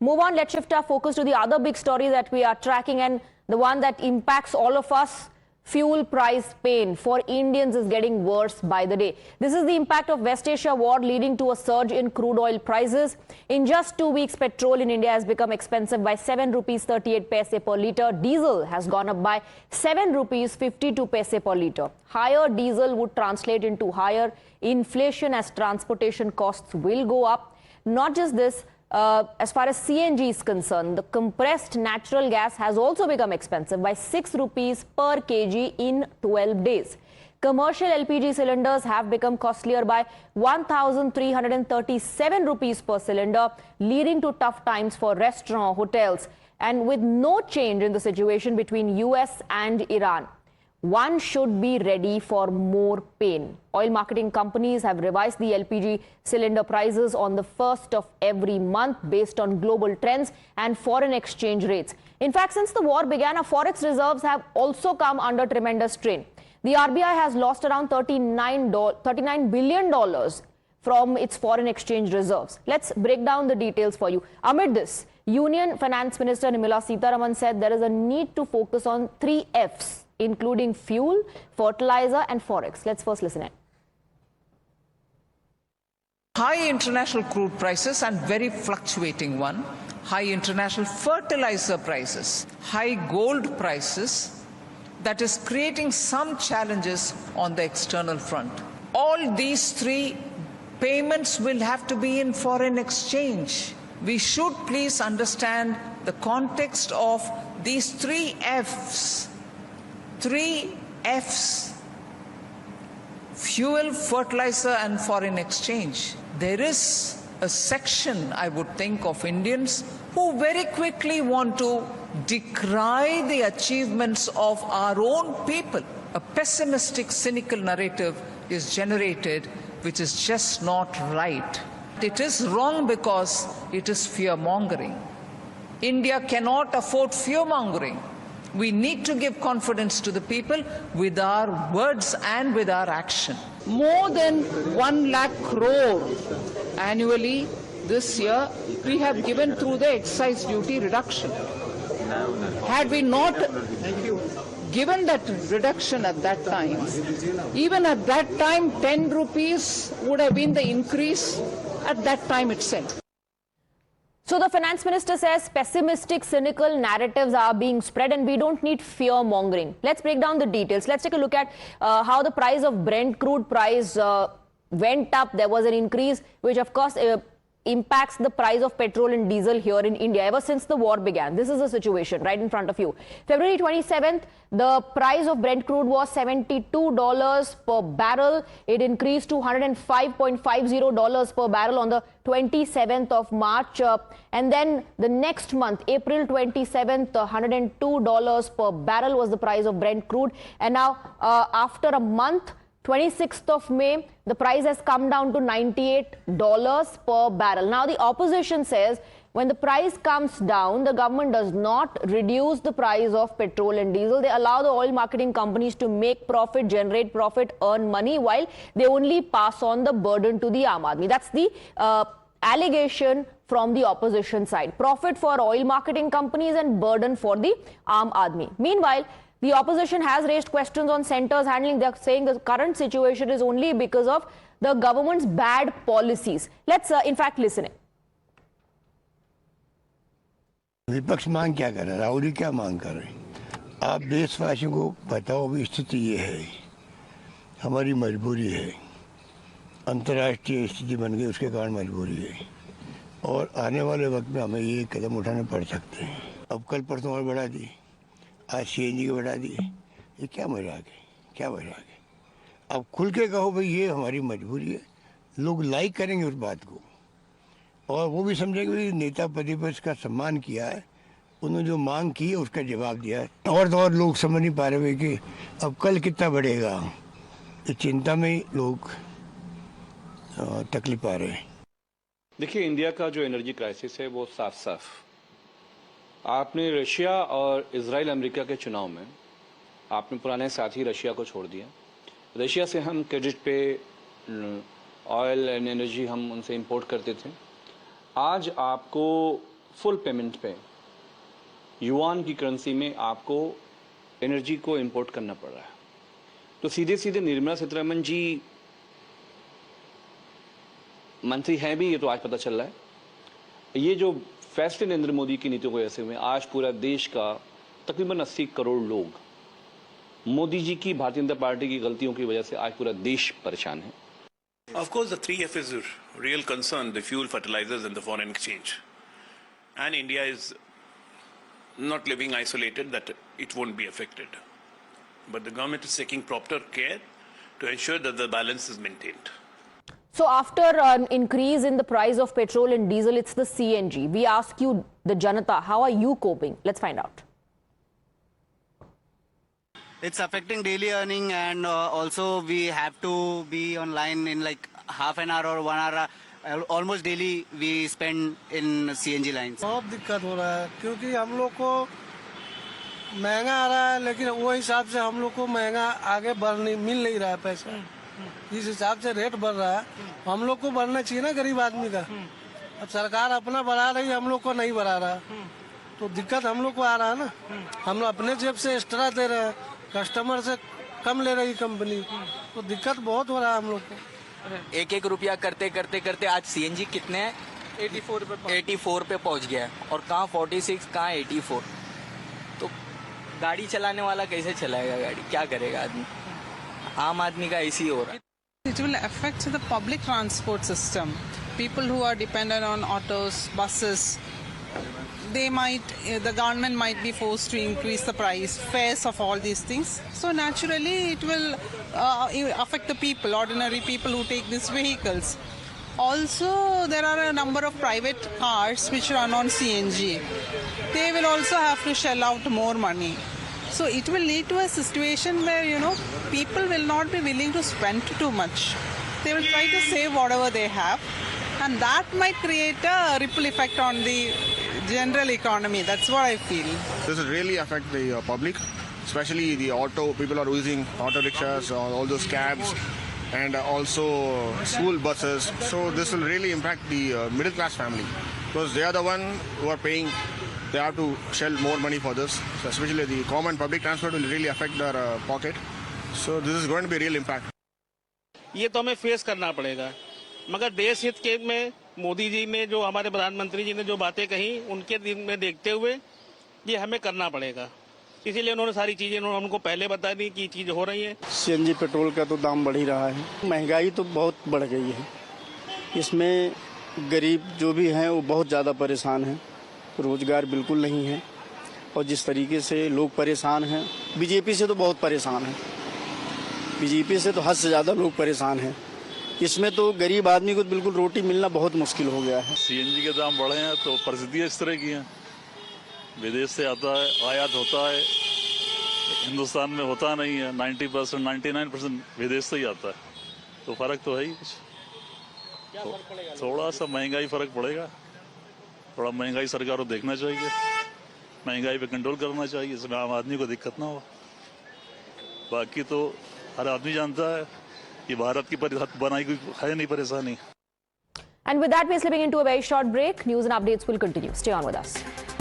Move on, let's shift our focus to the other big story that we are tracking, and the one that impacts all of us. Fuel price pain for Indians is getting worse by the day. This is the impact of West Asia war leading to a surge in crude oil prices. In just 2 weeks, petrol in India has become expensive by 7 rupees 38 paise per litre. Diesel has gone up by 7 rupees 52 paise per litre. Higher diesel would translate into higher inflation as transportation costs will go up. Not just this, as far as CNG is concerned, the compressed natural gas has also become expensive by 6 rupees per kg in 12 days. Commercial LPG cylinders have become costlier by 1,337 rupees per cylinder, leading to tough times for restaurant, hotels. And with no change in the situation between US and Iran, one should be ready for more pain. Oil marketing companies have revised the LPG cylinder prices on the 1st of every month based on global trends and foreign exchange rates. In fact, since the war began, our forex reserves have also come under tremendous strain. The RBI has lost around $39 billion from its foreign exchange reserves. Let's break down the details for you. Amid this, Union Finance Minister Nirmala Sitharaman said there is a need to focus on 3 Fs, including fuel, fertilizer and forex. Let's first listen in. High international crude prices and very fluctuating one, high international fertilizer prices, high gold prices, that is creating some challenges on the external front. All these 3 payments will have to be in foreign exchange. We should please understand the context of these 3 Fs. 3 Fs: fuel, fertilizer and foreign exchange. There is a section, I would think, of Indians who very quickly want to decry the achievements of our own people. A pessimistic, cynical narrative is generated which is just not right. It is wrong because it is fear-mongering. India cannot afford fear-mongering. We need to give confidence to the people with our words and with our action. More than 1 lakh crore annually this year we have given through the excise duty reduction. Had we not given that reduction at that time, even at that time 10 rupees would have been the increase at that time itself. So the finance minister says pessimistic, cynical narratives are being spread and we don't need fear-mongering. Let's break down the details. Let's take a look at how the price of Brent crude price went up. There was an increase, which of course impacts the price of petrol and diesel here in India ever since the war began. This is the situation right in front of you. February 27th, the price of Brent crude was $72 per barrel. It increased to $105.50 per barrel on the 27th of March. And then the next month, April 27th, $102 per barrel was the price of Brent crude. And now after a month, 26th of May, the price has come down to $98 per barrel. Now, the opposition says when the price comes down, the government does not reduce the price of petrol and diesel. They allow the oil marketing companies to make profit, generate profit, earn money, while they only pass on the burden to the Aam Aadmi. That's the allegation from the opposition side. Profit for oil marketing companies and burden for the Aam Aadmi. Meanwhile, the opposition has raised questions on centre's handling. They're saying the current situation is only because of the government's bad policies. Let's in fact listen in. विपक्ष मांग क्या कर रहा है? राहुल जी क्या मांग कर रहे हैं? आप देशवासियों को बताओ भी स्थिति ये है, हमारी मजबूरी है, अंतर्राष्ट्रीय स्थिति बन गई उसके कारण मजबूरी है और आने वाले वक्त में हमें ये कदम उठाने पड़ सकते हैं। अब कल परसों और बढ़ा दी, आज सीएनजी को बढ़ा दी, ये क्या मजाक है? क्या मजाक है? अब खुल के कहो भाई ये हमारी मजबूरी है, लोग लाइक करेंगे उस बात को और वो भी समझेंगे कि नेता प्रतिपक्ष का सम्मान किया है, उन्होंने जो मांग की है उसका जवाब दिया है। और तो और लोग समझ नहीं पा रहे हुए कि अब कल कितना बढ़ेगा, इस चिंता में लोग तकलीफ पा रहे हैं। देखिए, इंडिया का जो एनर्जी क्राइसिस है वो साफ साफ आपने रशिया और इजराइल अमेरिका के चुनाव में आपने पुराने साथी रशिया को छोड़ दिया। रशिया से हम क्रेडिट पे ऑयल एंड एनर्जी हम उनसे इंपोर्ट करते थे। आज आपको फुल पेमेंट पे युआन की करेंसी में आपको एनर्जी को इंपोर्ट करना पड़ रहा है। तो सीधे सीधे निर्मला सीतारमण जी मंत्री हैं भी, ये तो आज पता चल रहा है। ये जो फैसले नरेंद्र मोदी की नीतियों को ऐसे हुए, आज पूरा देश का तकरीबन 80 करोड़ लोग मोदी जी की भारतीय जनता पार्टी की गलतियों की वजह से आज पूरा देश परेशान है। Of course, the 3F is a real concern, the fuel, fertilizers and the foreign exchange. And India is not living isolated, that it won't be affected. But the government is taking proper care to ensure that the balance is maintained. So after an increase in the price of petrol and diesel, it's the CNG. We ask you, the Janata, how are you coping? Let's find out. It's affecting daily earning, and also we have to be online in like half an hour or 1 hour. Almost daily we spend in CNG lines. बहुत दिक्कत हो रहा है क्योंकि हम लोग को महंगा आ रहा है, लेकिन वो हिसाब से हम लोग को महंगा आगे मिल नहीं रहा है पैसा। जिस हिसाब से रेट बढ़ रहा है हम लोग को बढ़ना चाहिए ना, गरीब आदमी का। अब सरकार अपना बढ़ा रही है, हम लोग को नहीं बढ़ा रहा, तो दिक्कत हम लोग को आ रहा है ना। हम लोग अपने जेब से एक्स्ट्रा दे रहे हैं, कस्टमर से कम ले रही कंपनी, तो दिक्कत बहुत हो रहा है हम लोग को। एक एक रुपया करते करते करते आज सीएनजी कितने हैं? 84 पे पहुंच गया है, और कहाँ 46, कहाँ 84। तो गाड़ी चलाने वाला कैसे चलाएगा गाड़ी, क्या करेगा आदमी? आम आदमी का ऐसी हो रहा है। It will affect the public transport system. People who are dependent on autos, buses, the government might be forced to increase the fares of all these things. So naturally it will affect the people, ordinary people who take these vehicles. Also, there are a number of private cars which run on CNG. They will also have to shell out more money. So it will lead to a situation where, people will not be willing to spend too much. They will try to save whatever they have, and that might create a ripple effect on the general economy. That's what I feel. This will really affect the public, especially the auto. People are using auto rickshaws, all those cabs, and also school buses. So this will really impact the middle class family, because they are the one who are paying. They have to shell more money for this. So especially the common public transport will really affect their pocket. So this is going to be a real impact. ये तो हमें face करना पड़ेगा, मगर देश हित के में मोदी जी ने जो हमारे प्रधानमंत्री जी ने जो बातें कही, उनके दिन में देखते हुए ये हमें करना पड़ेगा। इसीलिए उन्होंने सारी चीजें हमको पहले बता दी कि चीज हो रही है। सीएनजी पेट्रोल का तो दाम बढ़ ही रहा है, महंगाई तो बहुत बढ़ गई है। इसमें गरीब जो भी हैं वो बहुत ज़्यादा परेशान हैं, रोजगार बिल्कुल नहीं है, और जिस तरीके से लोग परेशान हैं, बीजेपी से तो बहुत परेशान हैं, बीजेपी से तो हद से ज़्यादा लोग परेशान हैं। इसमें तो गरीब आदमी को बिल्कुल रोटी मिलना बहुत मुश्किल हो गया है। सीएनजी के दाम बढ़े हैं तो परिस्थितियाँ इस तरह की हैं, विदेश से आता है, आयात होता है, हिंदुस्तान में होता नहीं है। 90%, 99% विदेश से ही आता है, तो फर्क तो है ही कुछ। तो थोड़ा सा महंगाई फर्क पड़ेगा, थोड़ा महंगाई सरकार को देखना चाहिए, महंगाई पे कंट्रोल करना चाहिए, इसमें आम आदमी को दिक्कत ना हो। बाकी तो हर आदमी जानता है कि भारत की बनाई कोई है नहीं परेशानी। And with that, we are slipping into a very short break. News and updates will continue. Stay on with us.